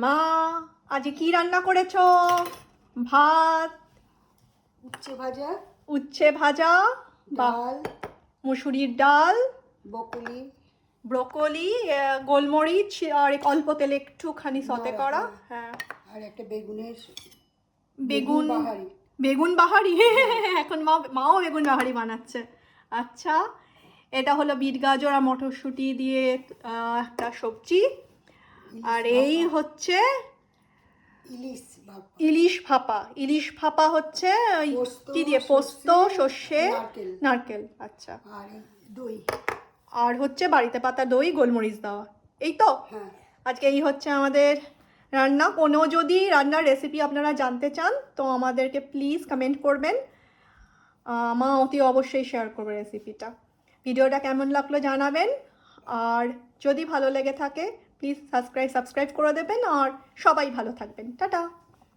মা, আজকে কি রান্না করেছো? ভাত, উচ্ছে ভাজা, উচ্ছে ভাজা, ডাল, মুসুরির ডাল, বকুলি, ব্রোকলি, গোলমরিচ আর অল্প তেলে একটুখানি সতে নাড়া, করা। হ্যাঁ, আর একটা বেগুনের বেগুন বাহারি। বেগুন বাহারি। এখন মাও বেগুন বাহারি বানাচ্ছে। আচ্ছা, এটা হলো বিট গাজর আর মটরশুঁটি দিয়ে একটা সবজি। আর এই হচ্ছে ইলিশ ভাপা। ইলিশ ভাপা হচ্ছে ওই পোস্ত, কি দিয়ে? পোস্ত, সর্ষে, নারকেল, নারকেল। আচ্ছা, আর দই। আর হচ্ছে বাড়িতে পাতা দই, গোলমরিচ দেওয়া। এই তো হ্যাঁ, আজকে এই হচ্ছে আমাদের রান্না। কোনো যদি রান্নার রেসিপি আপনারা জানতে চান তো আমাদেরকে প্লিজ কমেন্ট করবেন। মা অতি অবশ্যই শেয়ার করবে রেসিপিটা। ভিডিওটা কেমন লাগলো জানাবেন, আর যদি ভালো লেগে থাকে প্লিজ সাবস্ক্রাইব করে দেবেন, আর সবাই ভালো থাকবেন। টাটা।